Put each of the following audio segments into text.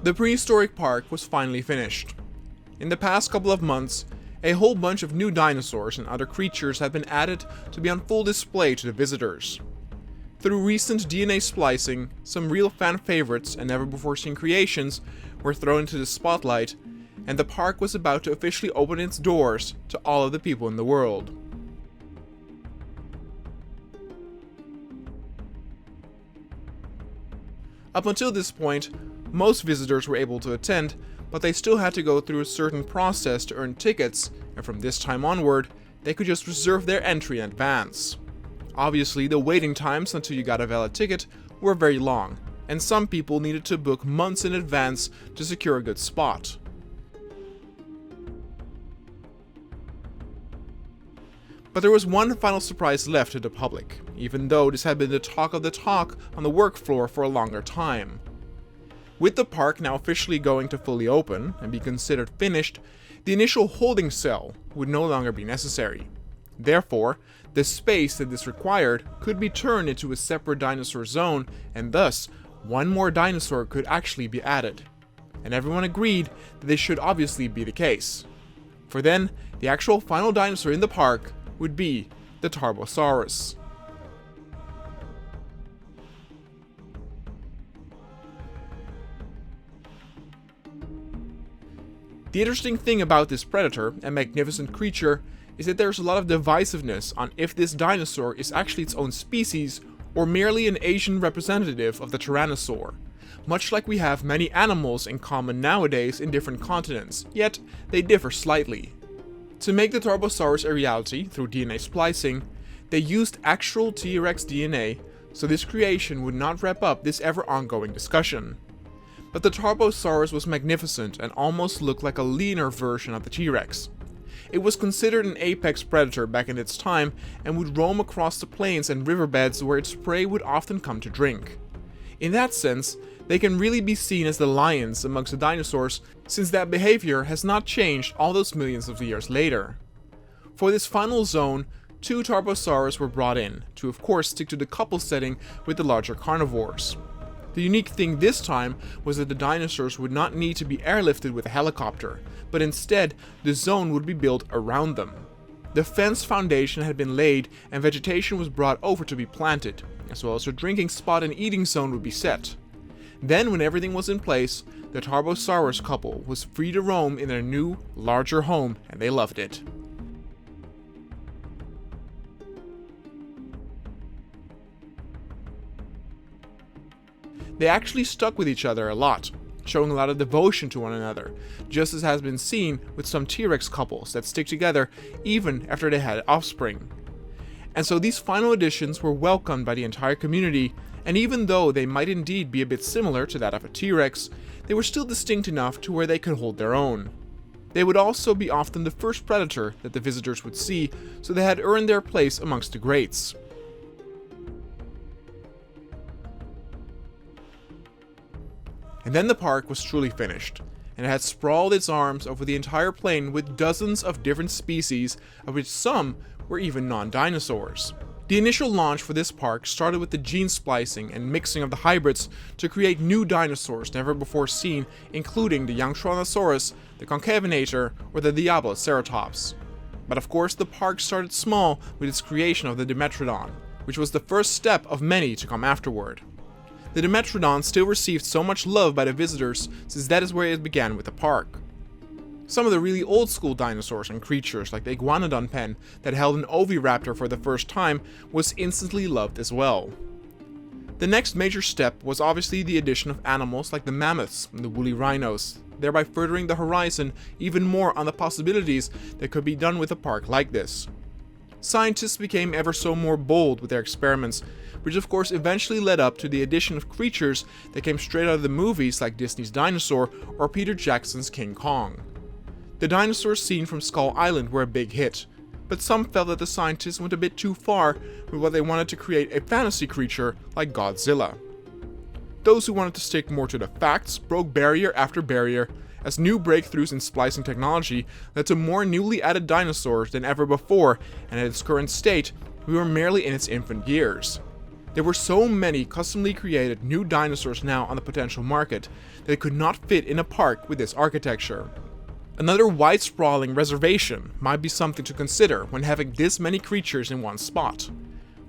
The prehistoric park was finally finished. In the past couple of months, a whole bunch of new dinosaurs and other creatures have been added to be on full display to the visitors. Through recent DNA splicing, some real fan favorites and never-before-seen creations were thrown into the spotlight, and the park was about to officially open its doors to all of the people in the world. Up until this point, most visitors were able to attend, but they still had to go through a certain process to earn tickets, and from this time onward, they could just reserve their entry in advance. Obviously, the waiting times until you got a valid ticket were very long, and some people needed to book months in advance to secure a good spot. But there was one final surprise left to the public, even though this had been the talk of the talk on the work floor for a longer time. With the park now officially going to fully open and be considered finished, the initial holding cell would no longer be necessary. Therefore, the space that this required could be turned into a separate dinosaur zone, and thus, one more dinosaur could actually be added. And everyone agreed that this should obviously be the case. For then, the actual final dinosaur in the park would be the Tarbosaurus. The interesting thing about this predator and magnificent creature is that there's a lot of divisiveness on if this dinosaur is actually its own species or merely an Asian representative of the Tyrannosaur, much like we have many animals in common nowadays in different continents, yet they differ slightly. To make the Tarbosaurus a reality through DNA splicing, they used actual T-Rex DNA, so this creation would not wrap up this ever-ongoing discussion. But the Tarbosaurus was magnificent and almost looked like a leaner version of the T-Rex. It was considered an apex predator back in its time and would roam across the plains and riverbeds where its prey would often come to drink. In that sense, they can really be seen as the lions amongst the dinosaurs, since that behavior has not changed all those millions of years later. For this final zone, 2 Tarbosaurus were brought in, to of course stick to the couple setting with the larger carnivores. The unique thing this time was that the dinosaurs would not need to be airlifted with a helicopter, but instead the zone would be built around them. The fence foundation had been laid and vegetation was brought over to be planted, as well as a drinking spot and eating zone would be set. Then, when everything was in place, the Tarbosaurus couple was free to roam in their new, larger home, and they loved it. They actually stuck with each other a lot, showing a lot of devotion to one another, just as has been seen with some T-Rex couples that stick together even after they had offspring. And so these final additions were welcomed by the entire community, and even though they might indeed be a bit similar to that of a T-Rex, they were still distinct enough to where they could hold their own. They would also be often the first predator that the visitors would see, so they had earned their place amongst the greats. And then the park was truly finished, and it had sprawled its arms over the entire plain with dozens of different species, of which some were even non-dinosaurs. The initial launch for this park started with the gene splicing and mixing of the hybrids to create new dinosaurs never before seen, including the Yangtrontosaurus, the Concavenator, or the Diabloceratops. But of course the park started small with its creation of the Dimetrodon, which was the first step of many to come afterward. The Dimetrodon still received so much love by the visitors since that is where it began with the park. Some of the really old school dinosaurs and creatures like the Iguanodon pen that held an oviraptor for the first time was instantly loved as well. The next major step was obviously the addition of animals like the mammoths and the woolly rhinos, thereby furthering the horizon even more on the possibilities that could be done with a park like this. Scientists became ever so more bold with their experiments, which of course eventually led up to the addition of creatures that came straight out of the movies like Disney's Dinosaur or Peter Jackson's King Kong. The dinosaurs seen from Skull Island were a big hit, but some felt that the scientists went a bit too far with what they wanted to create a fantasy creature like Godzilla. Those who wanted to stick more to the facts broke barrier after barrier, as new breakthroughs in splicing technology led to more newly added dinosaurs than ever before, and at its current state, we were merely in its infant years. There were so many customly created new dinosaurs now on the potential market that they could not fit in a park with this architecture. Another wide sprawling reservation might be something to consider when having this many creatures in one spot.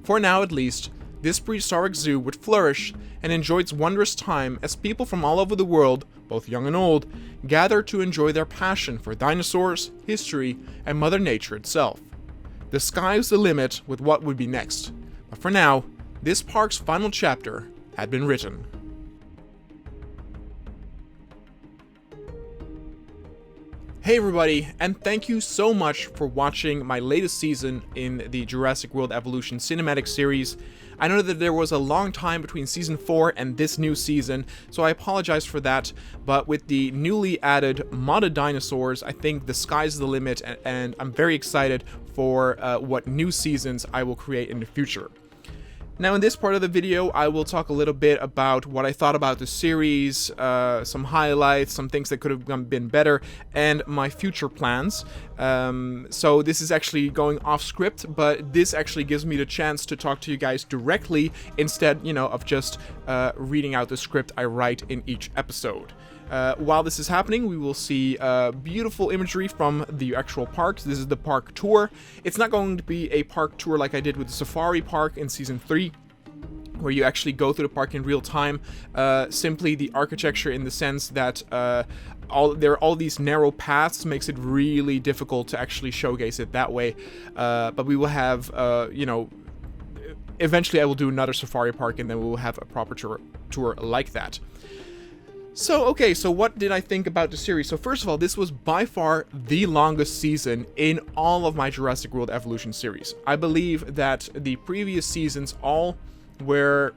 For now at least, this prehistoric zoo would flourish and enjoy its wondrous time as people from all over the world, both young and old, gather to enjoy their passion for dinosaurs, history, and Mother Nature itself. The sky's the limit with what would be next, but for now, this park's final chapter had been written. Hey everybody, and thank you so much for watching my latest season in the Jurassic World Evolution cinematic series. I know that there was a long time between season 4 and this new season, so I apologize for that, but with the newly added modded dinosaurs, I think the sky's the limit, and I'm very excited for what new seasons I will create in the future. Now in this part of the video, I will talk a little bit about what I thought about the series, some highlights, some things that could have been better, and my future plans. So this is actually going off script, but this actually gives me the chance to talk to you guys directly instead, of just reading out the script I write in each episode. While this is happening, we will see beautiful imagery from the actual parks. This is the park tour. It's not going to be a park tour like I did with the Safari Park in Season 3, where you actually go through the park in real time. Simply the architecture in the sense that there are all these narrow paths makes it really difficult to actually showcase it that way. But we will have, eventually I will do another Safari Park, and then we will have a proper tour like that. So what did I think about the series? So first of all, this was by far the longest season in all of my Jurassic World Evolution series. I believe that the previous seasons all were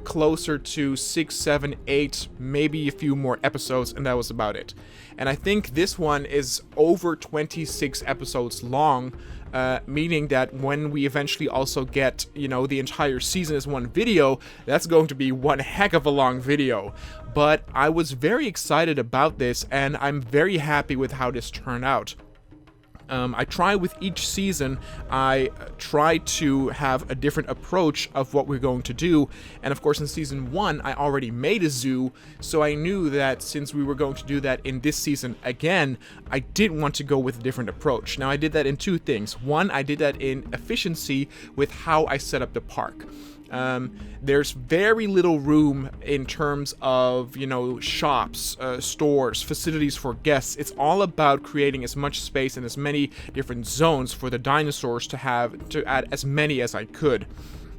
closer to 6, 7, 8, maybe a few more episodes, and that was about it. And I think this one is over 26 episodes long, meaning that when we eventually also get, the entire season as one video, that's going to be one heck of a long video. But I was very excited about this, and I'm very happy with how this turned out. I try with each season, I try to have a different approach of what we're going to do, and of course in season 1 I already made a zoo, so I knew that since we were going to do that in this season again, I did want to go with a different approach. Now I did that in two things. One, I did that in efficiency with how I set up the park. There's very little room in terms of, shops, stores, facilities for guests. It's all about creating as much space and as many different zones for the dinosaurs to add as many as I could.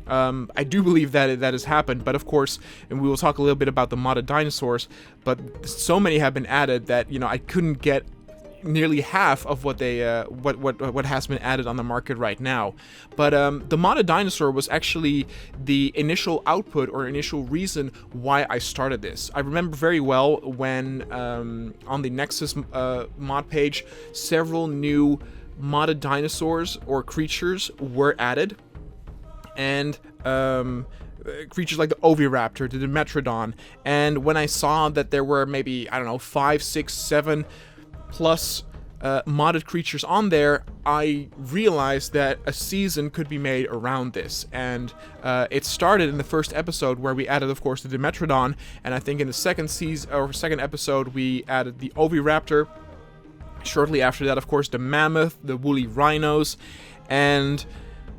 I do believe that has happened, but of course, and we will talk a little bit about the modded dinosaurs, but so many have been added that, I couldn't get nearly half of what they what has been added on the market right now. But the modded dinosaur was actually the initial output or initial reason why I started this. I remember very well when on the Nexus mod page, several new modded dinosaurs or creatures were added, and creatures like the Oviraptor, the Dimetrodon, and when I saw that there were maybe, 5, 6, 7 plus modded creatures on there, I realized that a season could be made around this, and it started in the first episode where we added, of course, the Dimetrodon, and I think in the second episode we added the Oviraptor. Shortly after that, of course, the Mammoth, the woolly rhinos, and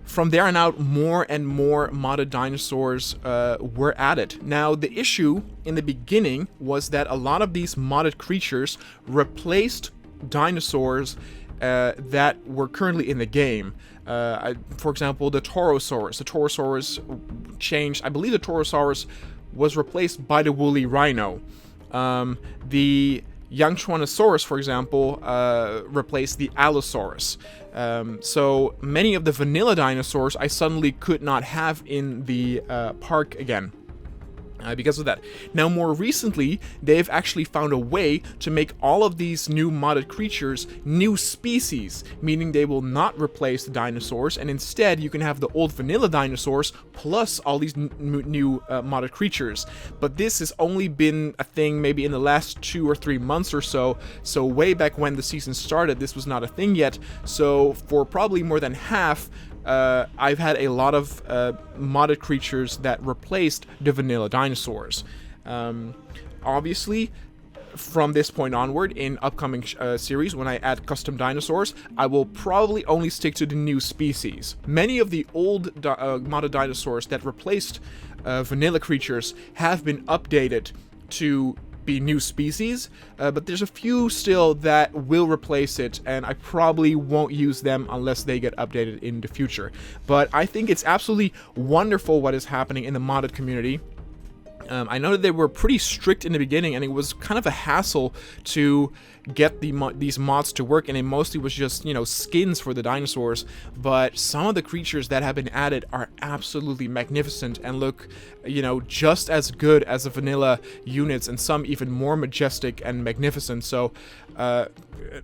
from there on out, more and more modded dinosaurs were added. Now, the issue in the beginning was that a lot of these modded creatures replaced dinosaurs that were currently in the game. For example, the Torosaurus. The Torosaurus changed. I believe the Torosaurus was replaced by the woolly rhino. The Yangchuanosaurus, for example, replaced the Allosaurus. So many of the vanilla dinosaurs I suddenly could not have in the park again. Because of that. Now, more recently, they've actually found a way to make all of these new modded creatures new species, meaning they will not replace the dinosaurs, and instead you can have the old vanilla dinosaurs plus all these new modded creatures. But this has only been a thing maybe in the last 2 or 3 months or so, so way back when the season started, this was not a thing yet, so for probably more than half I've had a lot of modded creatures that replaced the vanilla dinosaurs. Obviously, from this point onward, in upcoming series, when I add custom dinosaurs, I will probably only stick to the new species. Many of the old modded dinosaurs that replaced vanilla creatures have been updated to be new species, but there's a few still that will replace it, and I probably won't use them unless they get updated in the future. But I think it's absolutely wonderful what is happening in the modded community. I know that they were pretty strict in the beginning, and it was kind of a hassle to get these mods to work, and it mostly was just, you know, skins for the dinosaurs. But some of the creatures that have been added are absolutely magnificent and look, you know, just as good as the vanilla units, and some even more majestic and magnificent. So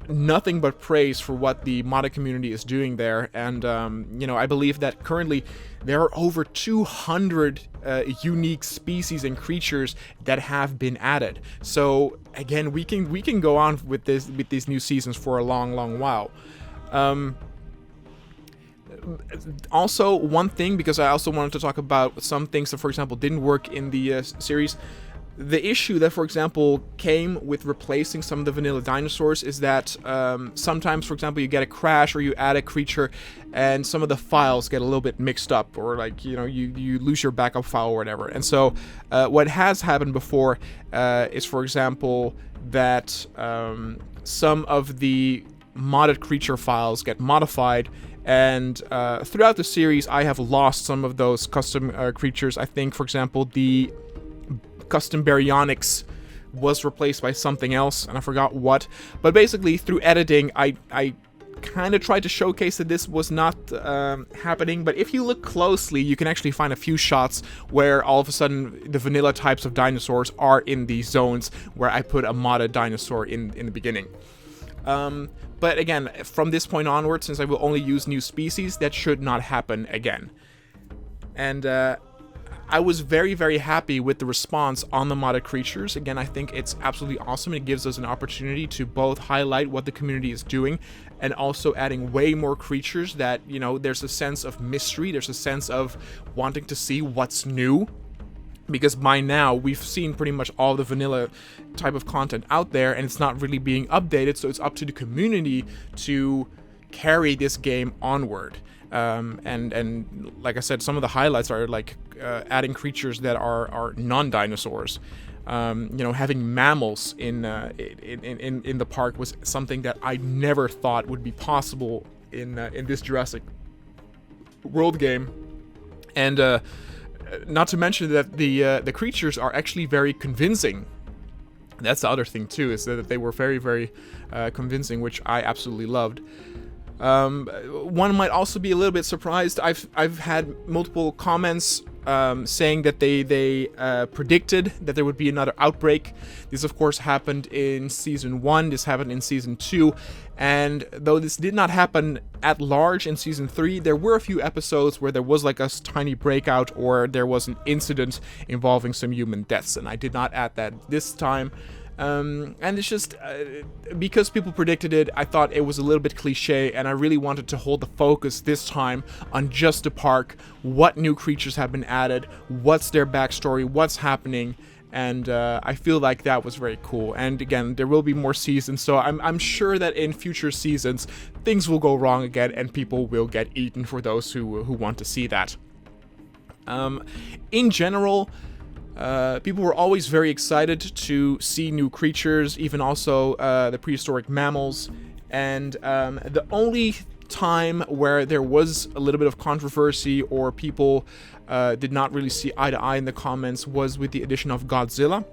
nothing but praise for what the modded community is doing there. And you know, I believe that currently there are over 200 unique species and creatures that have been added. So again, we can go on with these new seasons for a long while. Also, one thing, because I also wanted to talk about some things that, for example, didn't work in the series. The issue that, for example, came with replacing some of the vanilla dinosaurs is that sometimes, for example, you get a crash or you add a creature and some of the files get a little bit mixed up, or like, you know, you lose your backup file or whatever. And so what has happened before is, for example, that some of the modded creature files get modified, and throughout the series I have lost some of those custom creatures. I think, for example, the custom baryonyx was replaced by something else, and I forgot what. But basically, through editing, I kind of tried to showcase that this was not happening. But if you look closely, you can actually find a few shots where all of a sudden the vanilla types of dinosaurs are in these zones where I put a modded dinosaur in the beginning. But again, from this point onward, since I will only use new species, that should not happen again. And I was very happy with the response on the modded creatures. Again, I think it's absolutely awesome. It gives us an opportunity to both highlight what the community is doing and also adding way more creatures that, you know, there's a sense of mystery, there's a sense of wanting to see what's new. Because by now, we've seen pretty much all the vanilla type of content out there, and it's not really being updated, so it's up to the community to carry this game onward. And like I said, some of the highlights are like adding creatures that are non-dinosaurs. You know, having mammals in the park was something that I never thought would be possible in this Jurassic World game. And not to mention that the creatures are actually very convincing. That's the other thing too, is that they were very convincing, which I absolutely loved. One might also be a little bit surprised. I've had multiple comments saying that they predicted that there would be another outbreak. This, of course, happened in Season 1. This happened in Season 2. And though this did not happen at large in Season 3, there were a few episodes where there was like a tiny breakout, or there was an incident involving some human deaths. And I did not add that this time. And it's just because people predicted it, I thought it was a little bit cliche, and I really wanted to hold the focus this time on just the park, what new creatures have been added, what's their backstory, what's happening, and I feel like that was very cool. And again, there will be more seasons, so I'm sure that in future seasons things will go wrong again and people will get eaten, for those who want to see that. In general, people were always very excited to see new creatures, even also the prehistoric mammals. And the only time where there was a little bit of controversy, or people did not really see eye to eye in the comments, was with the addition of Godzilla.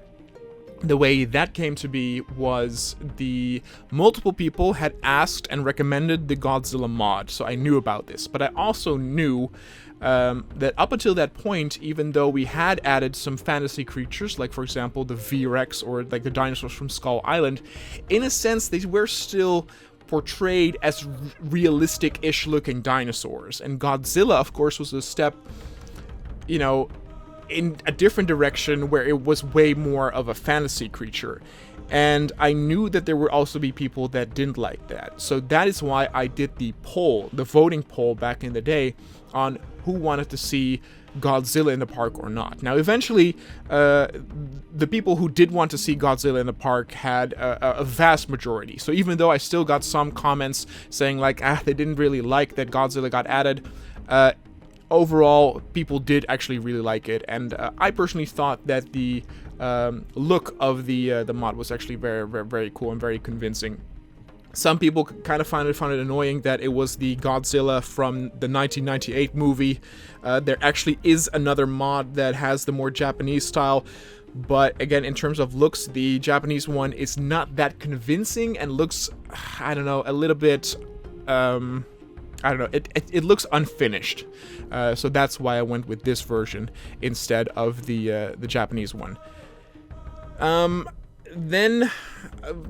The way that came to be was the multiple people had asked and recommended the Godzilla mod, so I knew about this. But I also knew that up until that point, even though we had added some fantasy creatures, like for example the V-Rex or like the dinosaurs from Skull Island, in a sense they were still portrayed as realistic-ish looking dinosaurs. And Godzilla, of course, was a step, you know, in a different direction, where it was way more of a fantasy creature. And I knew that there would also be people that didn't like that. So that is why I did the voting poll back in the day on who wanted to see Godzilla in the park or not. Now, eventually, the people who did want to see Godzilla in the park had a vast majority. So even though I still got some comments saying like, they didn't really like that Godzilla got added, overall, people did actually really like it. And I personally thought that the look of the mod was actually very, very, very cool and very convincing. Some people kind of found it annoying that it was the Godzilla from the 1998 movie. There actually is another mod that has the more Japanese style, but again, in terms of looks, the Japanese one is not that convincing and looks, I don't know, a little bit, I don't know, it looks unfinished. So that's why I went with this version instead of the Japanese one. Then,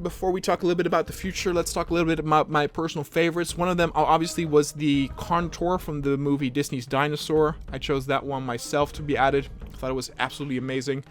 before we talk a little bit about the future, let's talk a little bit about my personal favorites. One of them, obviously, was the Contour from the movie Disney's Dinosaur. I chose that one myself to be added. I thought it was absolutely amazing.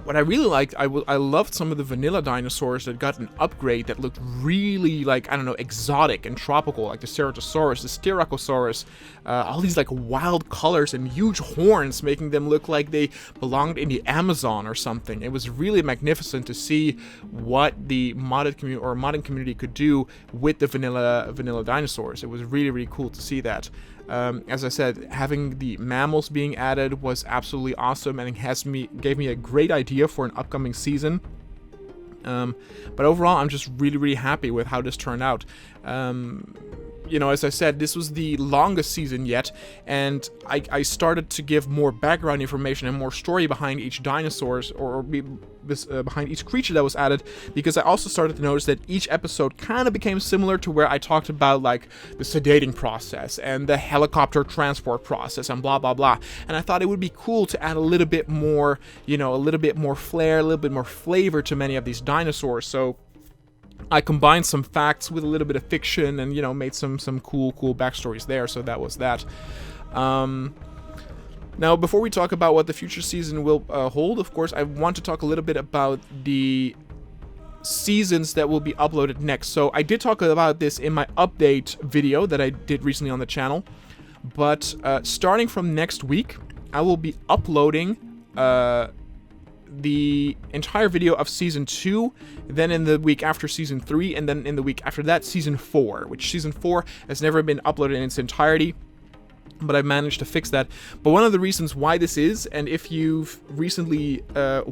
What I really liked, I loved some of the vanilla dinosaurs that got an upgrade that looked really, like, I don't know, exotic and tropical, like the Ceratosaurus, the Styracosaurus, all these, like, wild colors and huge horns, making them look like they belonged in the Amazon or something. It was really magnificent to see what the modded community, or modding community, could do with the vanilla dinosaurs. It was really, really cool to see that. As I said, having the mammals being added was absolutely awesome, and it gave me a great idea for an upcoming season. But overall, I'm just really, really happy with how this turned out. You know, as I said, this was the longest season yet, and I started to give more background information and more story behind each dinosaurs, or behind each creature that was added, because I also started to notice that each episode kind of became similar to where I talked about, like, the sedating process and the helicopter transport process and blah, blah, blah. And I thought it would be cool to add a little bit more, you know, a little bit more flair, a little bit more flavor to many of these dinosaurs. So I combined some facts with a little bit of fiction and, you know, made some cool backstories there. So that was that. Now, before we talk about what the future season will hold, of course, I want to talk a little bit about the seasons that will be uploaded next. So I did talk about this in my update video that I did recently on the channel. But starting from next week, I will be uploading the entire video of Season 2, then in the week after Season 3, and then in the week after that, Season 4, which Season 4 has never been uploaded in its entirety, but I've managed to fix that. But one of the reasons why this is, and if you've recently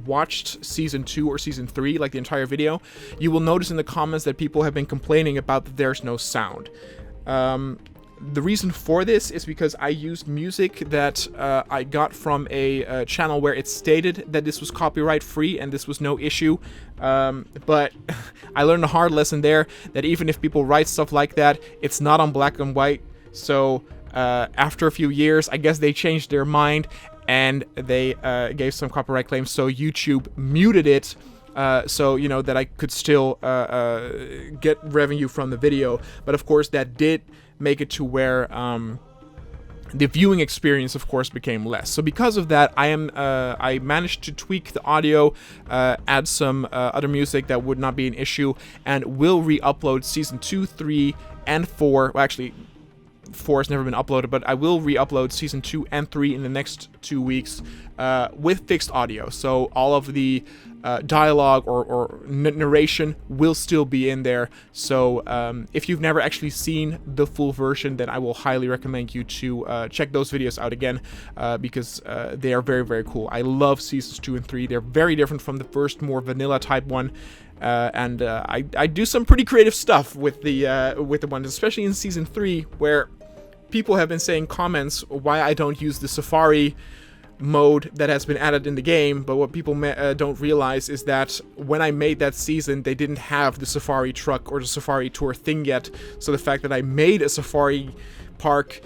watched Season 2 or Season 3, like the entire video, you will notice in the comments that people have been complaining about that there's no sound. The reason for this is because I used music that I got from a channel where it stated that this was copyright free and this was no issue. But I learned a hard lesson there, that even if people write stuff like that, it's not on black and white. So after a few years, I guess they changed their mind and they gave some copyright claims. So YouTube muted it. So, you know, that I could still get revenue from the video. But of course, that did make it to where the viewing experience, of course, became less. So because of that, I managed to tweak the audio, add some other music that would not be an issue, and will re-upload Season 2, 3, and 4. Well, actually, 4 has never been uploaded, but I will re-upload Season 2 and 3 in the next 2 weeks with fixed audio. So all of the dialogue or narration will still be in there. So if you've never actually seen the full version, then I will highly recommend you to check those videos out again, because they are very, very cool. I love Seasons 2 and 3. They're very different from the first, more vanilla type one. And I do some pretty creative stuff with the ones, especially in Season 3, where people have been saying comments why I don't use the Safari mode that has been added in the game. But what people don't realize is that when I made that season, they didn't have the Safari truck or the Safari tour thing yet. So the fact that I made a Safari park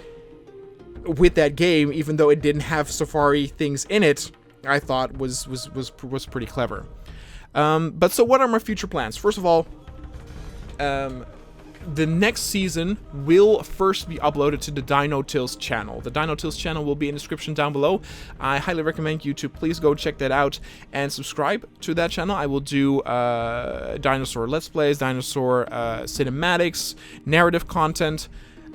with that game, even though it didn't have Safari things in it, I thought was pretty clever. But so what are my future plans? First of all, the next season will first be uploaded to the Dino Talez channel. The Dino Talez channel will be in the description down below. I highly recommend you to please go check that out and subscribe to that channel. I will do dinosaur Let's Plays, dinosaur cinematics, narrative content.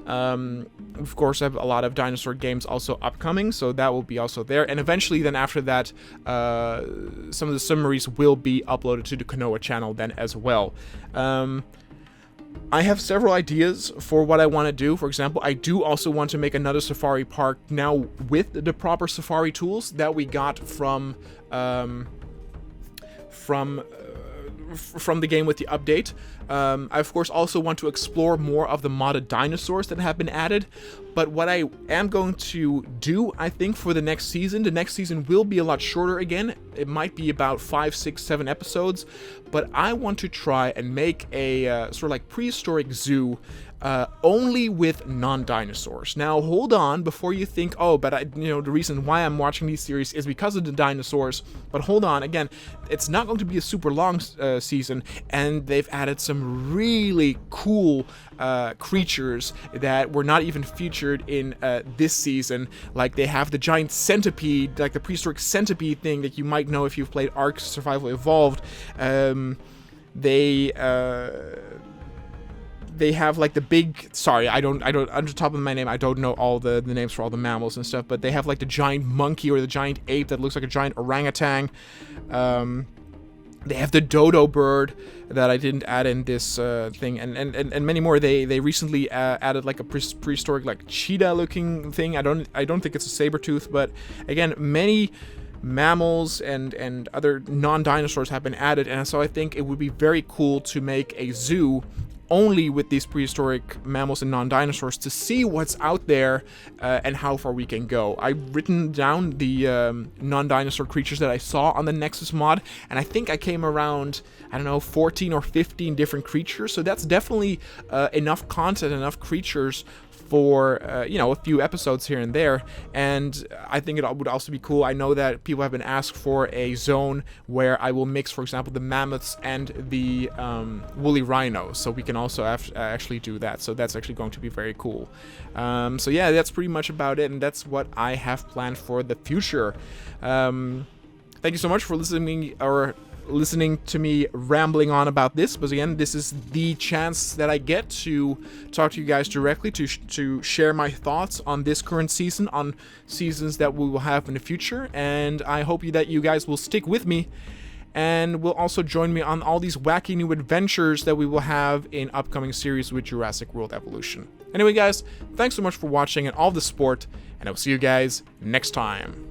Of course, I have a lot of dinosaur games also upcoming, so that will be also there. And eventually, then after that, some of the summaries will be uploaded to the Konoha channel then as well. I have several ideas for what I want to do. For example, I do also want to make another safari park now with the proper safari tools that we got from the game with the update. I of course also want to explore more of the modded dinosaurs that have been added, but what I am going to do, I think, for the next season will be a lot shorter again. It might be about 5, 6, 7 episodes, but I want to try and make a sort of like prehistoric zoo only with non-dinosaurs. Now, hold on before you think, oh, but the reason why I'm watching these series is because of the dinosaurs. But hold on, again, it's not going to be a super long season, and they've added some really cool creatures that were not even featured in this season. Like, they have the giant centipede, like the prehistoric centipede thing that you might know if you've played Ark Survival Evolved. They have like the big, sorry, I don't, on the top of my name, I don't know all the names for all the mammals and stuff, but they have like the giant monkey or the giant ape that looks like a giant orangutan. They have the dodo bird that I didn't add in this thing, and many more. They recently added like a prehistoric like cheetah looking thing. I don't think it's a saber tooth, but again, many mammals and other non-dinosaurs have been added, and so I think it would be very cool to make a zoo only with these prehistoric mammals and non-dinosaurs to see what's out there and how far we can go. I've written down the non-dinosaur creatures that I saw on the Nexus mod, and I think I came around, I don't know, 14 or 15 different creatures, so that's definitely enough content, enough creatures for a few episodes here and there. And I think it would also be cool. I know that people have been asked for a zone where I will mix, for example, the mammoths and the woolly rhinos, so we can also actually do that. So that's actually going to be very cool. So yeah, that's pretty much about it, and that's what I have planned for the future. Thank you so much for listening to me rambling on about this, but again, this is the chance that I get to talk to you guys directly, to share my thoughts on this current season, on seasons that we will have in the future, and I hope that you guys will stick with me and will also join me on all these wacky new adventures that we will have in upcoming series with Jurassic World Evolution. Anyway guys, thanks so much for watching and all the support, and I will see you guys next time.